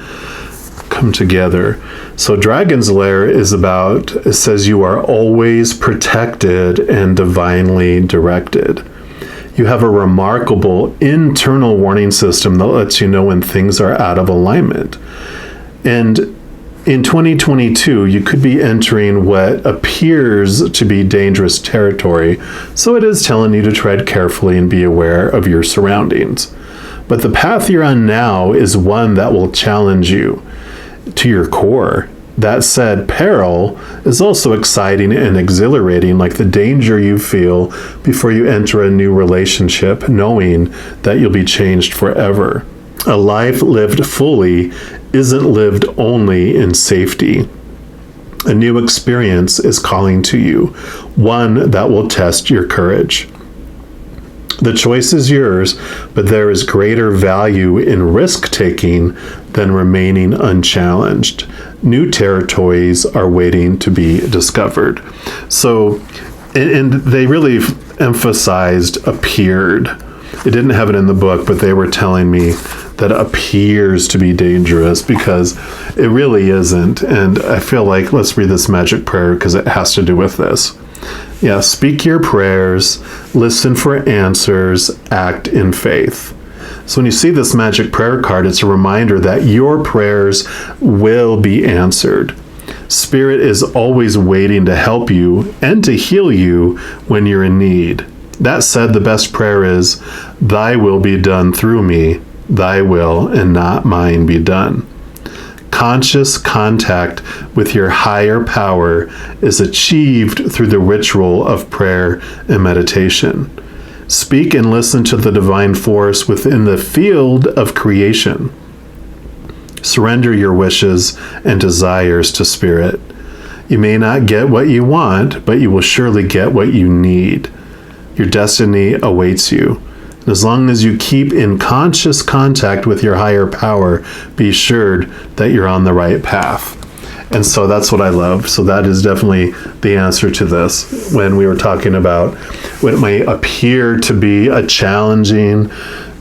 come together. So Dragon's Lair is about, it says you are always protected and divinely directed. You have a remarkable internal warning system that lets you know when things are out of alignment. And in 2022, you could be entering what appears to be dangerous territory, so it is telling you to tread carefully and be aware of your surroundings. But the path you're on now is one that will challenge you to your core. That said, peril is also exciting and exhilarating, like the danger you feel before you enter a new relationship, knowing that you'll be changed forever. A life lived fully isn't lived only in safety. A new experience is calling to you, one that will test your courage. The choice is yours, but there is greater value in risk-taking than remaining unchallenged. New territories are waiting to be discovered. So, and they really emphasized appeared. It didn't have it in the book, but they were telling me that appears to be dangerous because it really isn't. And I feel like, let's read this magic prayer because it has to do with this. Yeah, speak your prayers, listen for answers, act in faith. So when you see this magic prayer card, it's a reminder that your prayers will be answered. Spirit is always waiting to help you and to heal you when you're in need. That said, the best prayer is, thy will be done through me, thy will and not mine be done. Conscious contact with your higher power is achieved through the ritual of prayer and meditation. Speak and listen to the divine force within the field of creation. Surrender your wishes and desires to Spirit. You may not get what you want, but you will surely get what you need. Your destiny awaits you. And as long as you keep in conscious contact with your higher power, be assured that you're on the right path. And so that's what I love. So that is definitely the answer to this. When we were talking about what it may appear to be a challenging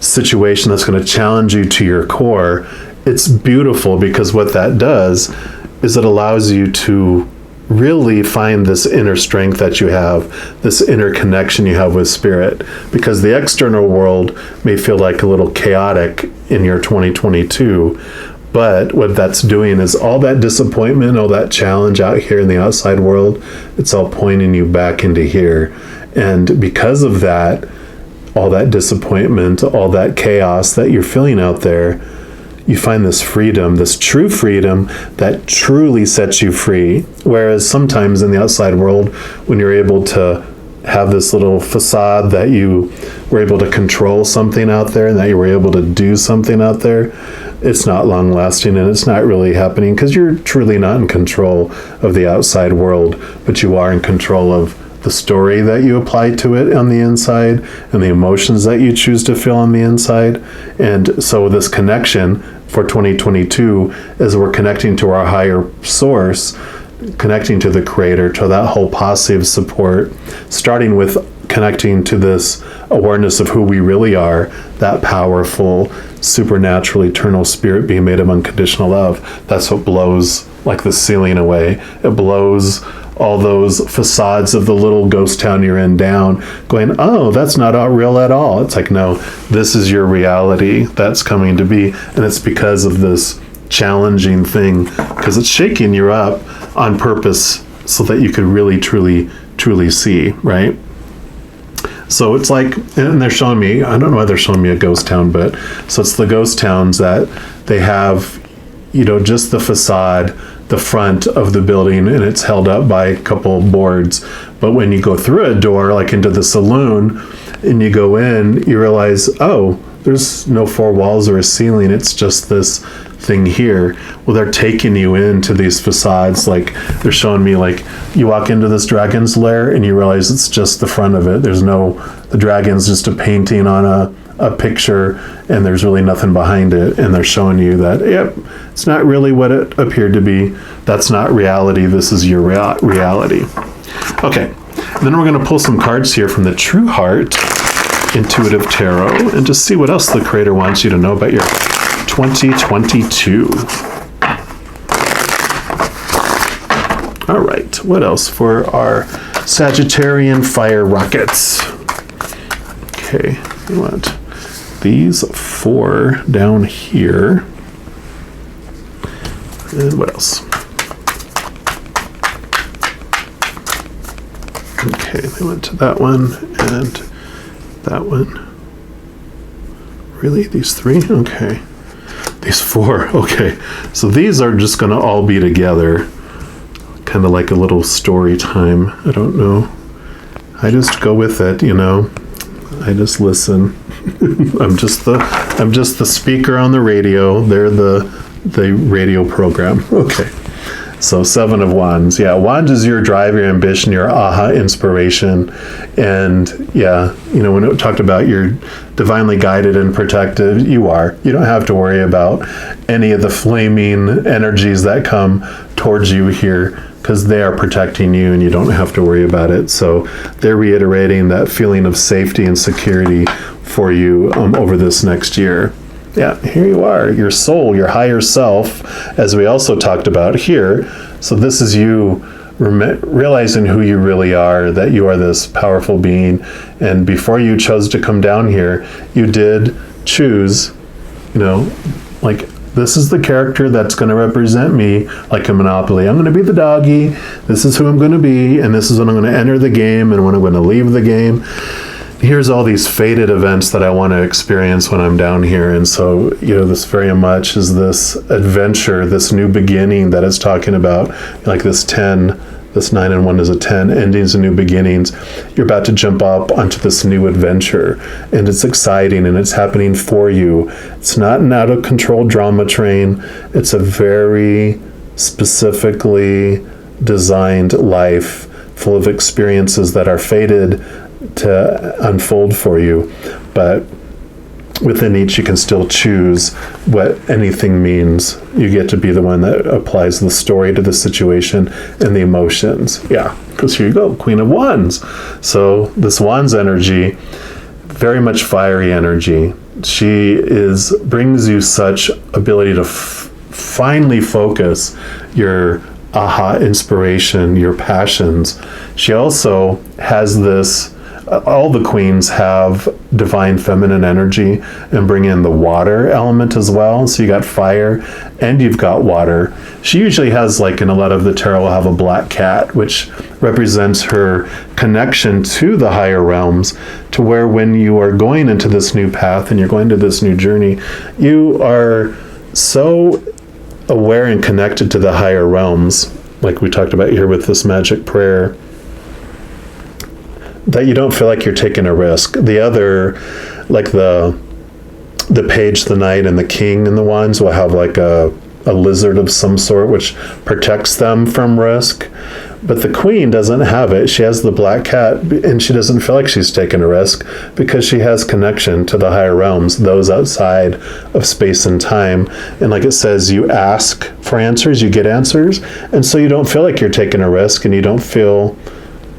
situation that's going to challenge you to your core, it's beautiful because what that does is it allows you to really find this inner strength that you have, this inner connection you have with Spirit, because the external world may feel like a little chaotic in your 2022, but what that's doing is all that disappointment, all that challenge out here in the outside world, it's all pointing you back into here. And because of that, all that disappointment, all that chaos that you're feeling out there, you find this freedom, this true freedom that truly sets you free. Whereas sometimes in the outside world, when you're able to have this little facade that you were able to control something out there and that you were able to do something out there, it's not long lasting and it's not really happening because you're truly not in control of the outside world, but you are in control of the story that you apply to it on the inside and the emotions that you choose to feel on the inside. And so this connection for 2022 is we're connecting to our higher source, connecting to the creator, to that whole posse of support, starting with connecting to this awareness of who we really are, that powerful, supernatural, eternal spirit being made of unconditional love. That's what blows like the ceiling away. It blows all those facades of the little ghost town you're in down, going, oh, that's not real at all. It's like, no, this is your reality that's coming to be. And it's because of this challenging thing, because it's shaking you up on purpose so that you could really, truly, truly see, right? So it's like, and they're showing me, I don't know why they're showing me a ghost town, but so it's the ghost towns that they have, you know, just the facade, the front of the building, and it's held up by a couple of boards. But when you go through a door, like into the saloon, and you go in, you realize, oh, there's no four walls or a ceiling. It's just this thing here. Well, they're taking you into these facades. Like they're showing me, like you walk into this dragon's lair and you realize it's just the front of it. The dragon's just a painting on a picture and there's really nothing behind it. And they're showing you that, yep, it's not really what it appeared to be. That's not reality. This is your reality. Okay. And then we're going to pull some cards here from the True Heart Intuitive Tarot and just see what else the Creator wants you to know about your 2022. All right, what else for our Sagittarian fire rockets? Okay, we want these 4 down here. And what else? Okay, they went to that one and that one. Really? These 3? Okay. These 4. Okay. So these are just going to all be together. Kind of like a little story time. I don't know. I just go with it, you know. I just listen. I'm just the speaker on the radio. They're the radio program. Okay. So 7 of Wands. Yeah, Wands is your drive, your ambition, your aha inspiration. And yeah, when it talked about you're divinely guided and protected, you are. You don't have to worry about any of the flaming energies that come towards you here, because they are protecting you and you don't have to worry about it. So they're reiterating that feeling of safety and security for you over this next year. Yeah, here you are, your soul, your higher self, as we also talked about here. So this is you realizing who you really are, that you are this powerful being. And before you chose to come down here, you did choose, like, this is the character that's going to represent me like a Monopoly. I'm going to be the doggy. This is who I'm going to be. And this is when I'm going to enter the game and when I'm going to leave the game. Here's all these fated events that I want to experience when I'm down here. And so, this very much is this adventure, this new beginning that it's talking about, like this 10, this 9 and 1 is a 10, endings and new beginnings. You're about to jump up onto this new adventure, and it's exciting and it's happening for you. It's not an out of control drama train. It's a very specifically designed life full of experiences that are fated to unfold for you, but within each you can still choose what anything means. You get to be the one that applies the story to the situation and the emotions. Yeah, because here you go, Queen of Wands. So this Wands energy, very much fiery energy. She brings you such ability to finally focus your aha inspiration, your passions. She also has this, all the queens have divine feminine energy and bring in the water element as well. So you got fire and you've got water. She usually has, like in a lot of the tarot, will have a black cat, which represents her connection to the higher realms, to where when you are going into this new path and you're going to this new journey, you are so aware and connected to the higher realms, like we talked about here with this magic prayer, that you don't feel like you're taking a risk. The other, like the page, the knight, and the king and the wands will have like a lizard of some sort, which protects them from risk. But the queen doesn't have it. She has the black cat, and she doesn't feel like she's taking a risk because she has connection to the higher realms, those outside of space and time. And like it says, you ask for answers, you get answers. And so you don't feel like you're taking a risk, and you don't feel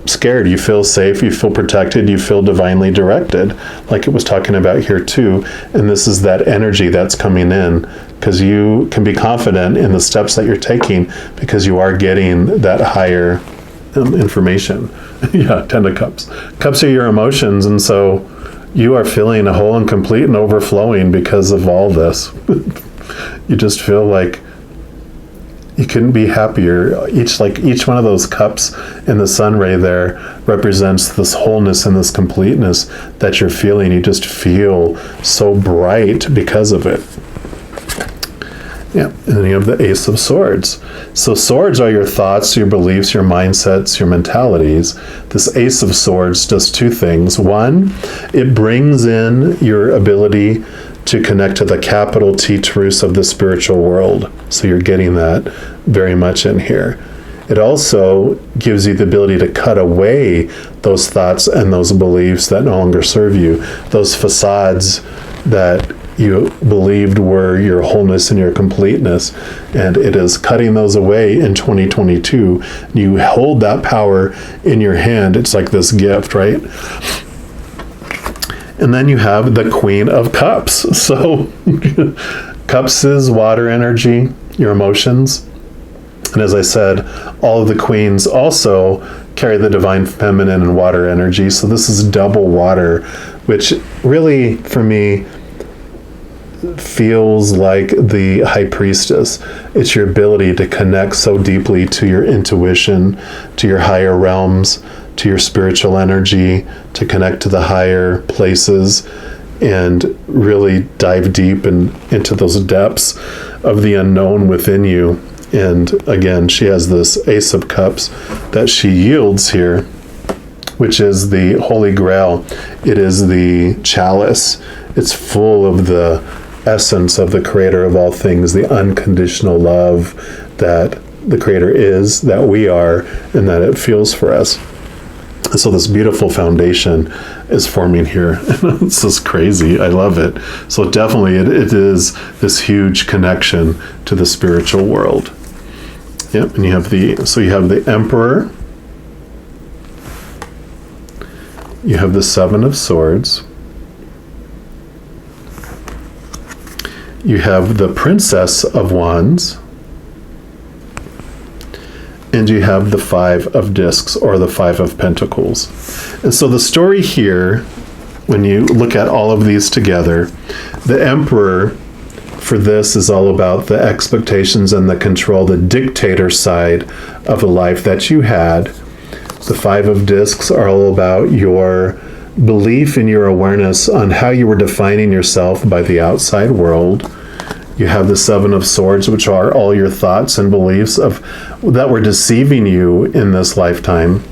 scared. You feel safe, you feel protected, you feel divinely directed, like it was talking about here too. And this is that energy that's coming in, because you can be confident in the steps that you're taking because you are getting that higher information. Yeah, 10 of Cups. Cups are your emotions, and so you are feeling whole and complete and overflowing because of all this. You just feel like you couldn't be happier. Each one of those cups in the sun ray there represents this wholeness and this completeness that you're feeling. You just feel so bright because of it. Yeah, and then you have the Ace of Swords. So swords are your thoughts, your beliefs, your mindsets, your mentalities. This Ace of Swords does two things. One, it brings in your ability to connect to the capital T truths of the spiritual world. So you're getting that very much in here. It also gives you the ability to cut away those thoughts and those beliefs that no longer serve you, those facades that you believed were your wholeness and your completeness. And it is cutting those away in 2022. You hold that power in your hand. It's like this gift, right? And then you have the Queen of Cups. So Cups is water energy, your emotions. And as I said, all of the queens also carry the divine feminine and water energy. So this is double water, which really, for me, feels like the high priestess. It's your ability to connect so deeply to your intuition, to your higher realms, to your spiritual energy, to connect to the higher places and really dive deep into those depths of the unknown within you. And again, she has this Ace of Cups that she yields here, which is the Holy Grail. It is the chalice. It's full of the essence of the creator of all things, the unconditional love that the Creator is, that we are, and that it feels for us. And so this beautiful foundation is forming here. It's just crazy. I love it. So definitely it is this huge connection to the spiritual world. Yep, and you have the Emperor. You have the Seven of Swords. You have the Princess of Wands. And you have the Five of Discs, or the Five of Pentacles. And so the story here, when you look at all of these together, the Emperor for this is all about the expectations and the control, the dictator side of the life that you had. The Five of Discs are all about your belief and your awareness on how you were defining yourself by the outside world. You have the Seven of Swords, which are all your thoughts and beliefs that were deceiving you in this lifetime.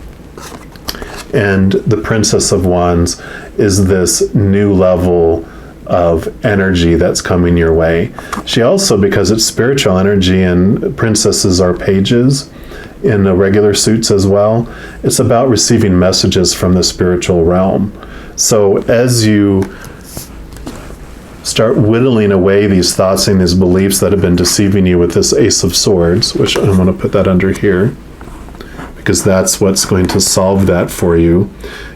And the Princess of Wands is this new level of energy that's coming your way. She also, because it's spiritual energy and princesses are pages in the regular suits as well, it's about receiving messages from the spiritual realm. So as you start whittling away these thoughts and these beliefs that have been deceiving you with this Ace of Swords, which I'm going to put that under here, because that's what's going to solve that for you.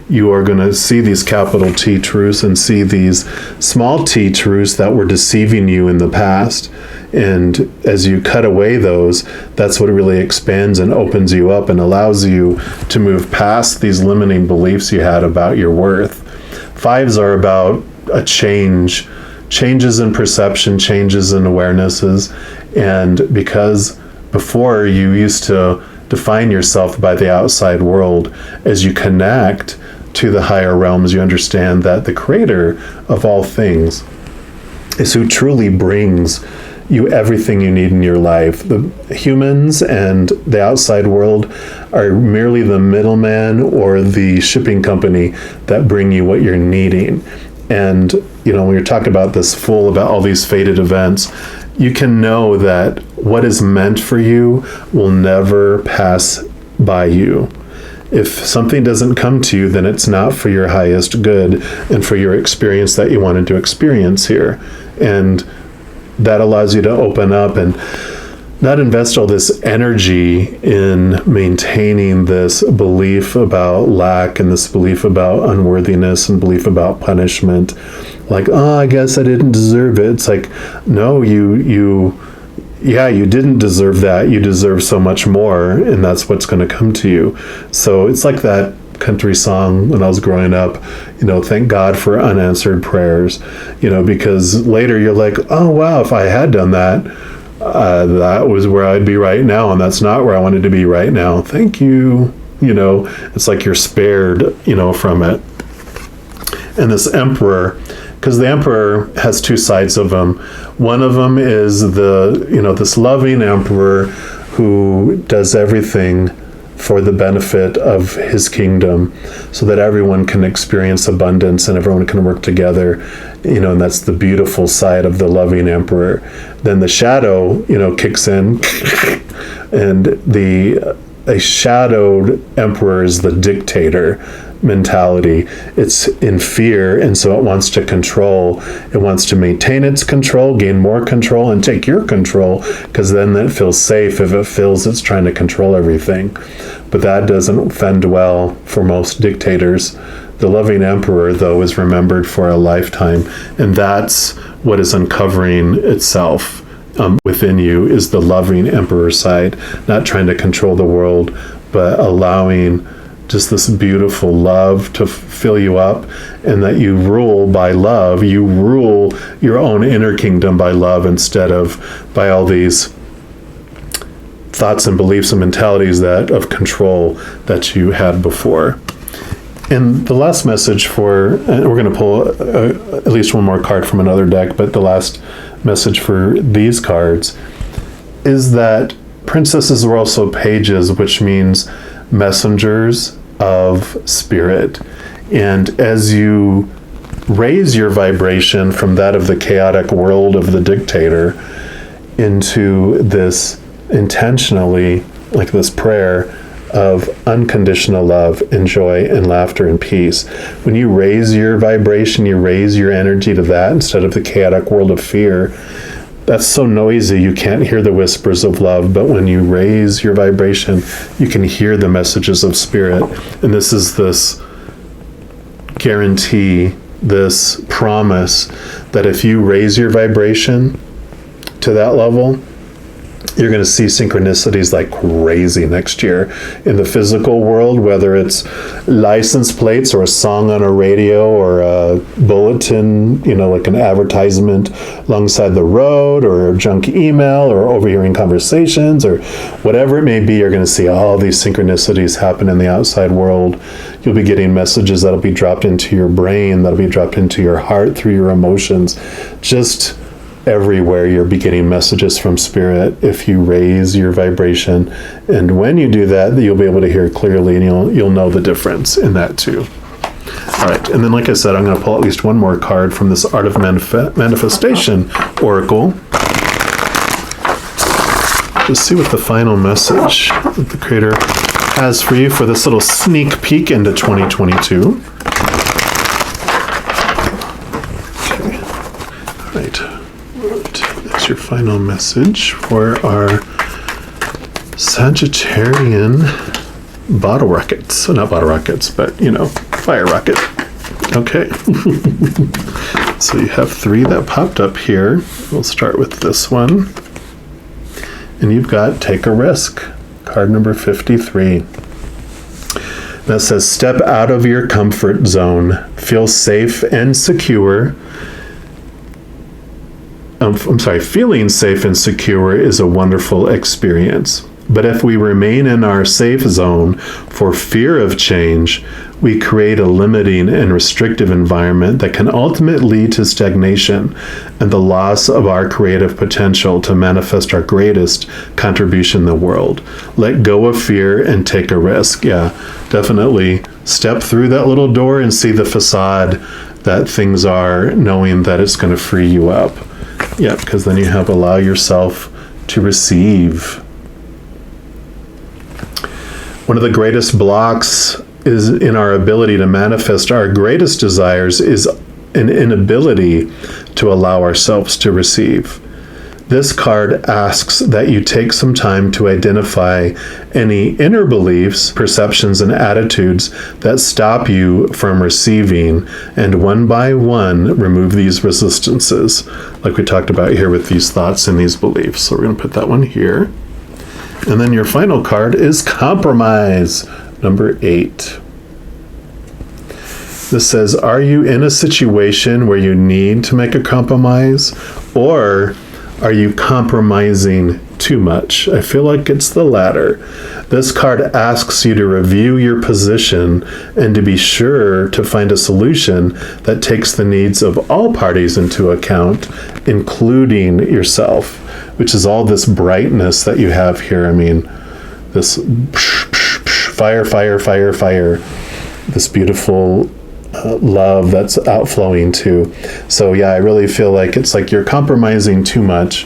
You are going to see these capital T truths and see these small t truths that were deceiving you in the past. And as you cut away those, that's what really expands and opens you up and allows you to move past these limiting beliefs you had about your worth. Fives are about a changes in perception, changes in awarenesses. And because before you used to define yourself by the outside world, as you connect to the higher realms, you understand that the Creator of all things is who truly brings you everything you need in your life. The humans and the outside world are merely the middleman or the shipping company that bring you what you're needing. And, when you're talking about this Fool, about all these fated events, you can know that what is meant for you will never pass by you. If something doesn't come to you, then it's not for your highest good and for your experience that you wanted to experience here. And that allows you to open up and not invest all this energy in maintaining this belief about lack and this belief about unworthiness and belief about punishment. Like, I guess I didn't deserve it. It's like, no, you didn't deserve that. You deserve so much more, and that's what's going to come to you. So it's like that country song when I was growing up, thank God for unanswered prayers, because later you're like, oh, wow, if I had done that, that was where I'd be right now, and that's not where I wanted to be right now. Thank you. It's like you're spared, from it. And this Emperor, because the Emperor has two sides of him. One of them is this loving Emperor who does everything for the benefit of his kingdom so that everyone can experience abundance and everyone can work together, and that's the beautiful side of the loving Emperor. Then the shadow, kicks in and a shadowed Emperor is the dictator mentality. It's in fear, and so it wants to control. It wants to maintain its control, gain more control, and take your control, because then it feels safe. If it feels it's trying to control everything. But that doesn't fend well for most dictators. The loving Emperor, though, is remembered for a lifetime, and that's what is uncovering itself within you, is the loving Emperor side, not trying to control the world, but allowing just this beautiful love to fill you up, and that you rule by love. You rule your own inner kingdom by love instead of by all these thoughts and beliefs and mentalities of control that you had before. And the last message and we're going to pull at least one more card from another deck, but the last message for these cards is that princesses are also pages, which means messengers of spirit. And as you raise your vibration from that of the chaotic world of the dictator into this intentionally, like this prayer of unconditional love and joy and laughter and peace. When you raise your vibration, you raise your energy to that instead of the chaotic world of fear. That's so noisy, you can't hear the whispers of love, but when you raise your vibration, you can hear the messages of spirit. And this is this guarantee, this promise that if you raise your vibration to that level, you're going to see synchronicities like crazy next year in the physical world, whether it's license plates or a song on a radio or a bulletin, like an advertisement alongside the road or a junk email or overhearing conversations or whatever it may be. You're going to see all these synchronicities happen in the outside world. You'll be getting messages that'll be dropped into your brain, that'll be dropped into your heart through your emotions. Just everywhere you're getting messages from spirit if you raise your vibration. And when you do that, you'll be able to hear clearly, and you'll know the difference in that too. All right, and then like I said, I'm going to pull at least one more card from this Art of Manifestation Oracle. Just see what the final message that the Creator has for you for this little sneak peek into 2022. Okay, all right. That's your final message for our Sagittarian bottle rockets. So not bottle rockets, but, fire rocket. Okay. So you have 3 that popped up here. We'll start with this one. And you've got Take a Risk, card number 53. That says, step out of your comfort zone. Feel safe and secure. Feeling safe and secure is a wonderful experience. But if we remain in our safe zone for fear of change, we create a limiting and restrictive environment that can ultimately lead to stagnation and the loss of our creative potential to manifest our greatest contribution in the world. Let go of fear and take a risk. Yeah, definitely step through that little door and see the facade that things are, knowing that it's going to free you up. Yeah, because then you have allow yourself to receive. One of the greatest blocks is in our ability to manifest our greatest desires is an inability to allow ourselves to receive. This card asks that you take some time to identify any inner beliefs, perceptions, and attitudes that stop you from receiving, and one by one, remove these resistances, like we talked about here with these thoughts and these beliefs. So we're going to put that one here. And then your final card is Compromise, number 8. This says, are you in a situation where you need to make a compromise, or are you compromising too much? I feel like it's the latter. This card asks you to review your position and to be sure to find a solution that takes the needs of all parties into account, including yourself, which is all this brightness that you have here. I mean, this fire, fire, fire, fire, this beautiful love that's outflowing too. So yeah, I really feel like it's like you're compromising too much,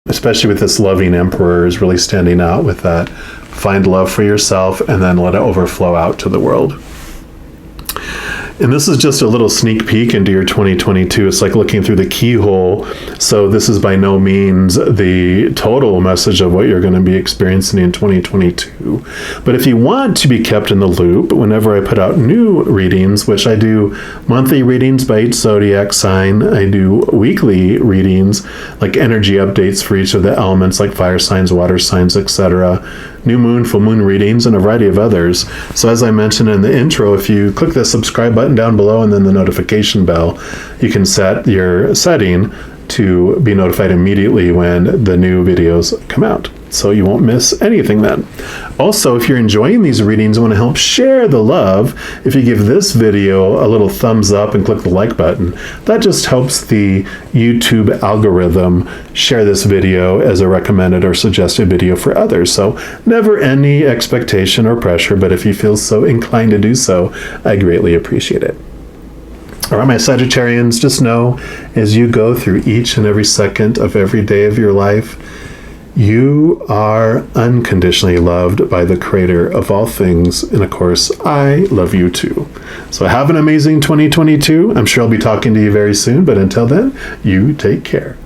especially with this loving emperor is really standing out with that. Find love for yourself and then let it overflow out to the world. And this is just a little sneak peek into your 2022. It's like looking through the keyhole. So this is by no means the total message of what you're going to be experiencing in 2022. But if you want to be kept in the loop, whenever I put out new readings, which I do monthly readings by each zodiac sign, I do weekly readings, like energy updates for each of the elements, like fire signs, water signs, etc., new moon, full moon readings, and a variety of others. So as I mentioned in the intro, if you click the subscribe button down below and then the notification bell, you can set your setting to be notified immediately when the new videos come out, so you won't miss anything then. Also, if you're enjoying these readings and want to help share the love, if you give this video a little thumbs up and click the like button, that just helps the YouTube algorithm share this video as a recommended or suggested video for others. So never any expectation or pressure, but if you feel so inclined to do so, I greatly appreciate it. All right, my Sagittarians, just know as you go through each and every second of every day of your life, You are unconditionally loved by the creator of all things. And of course, I love you too. So have an amazing 2022. I'm sure I'll be talking to you very soon. But until then, you take care.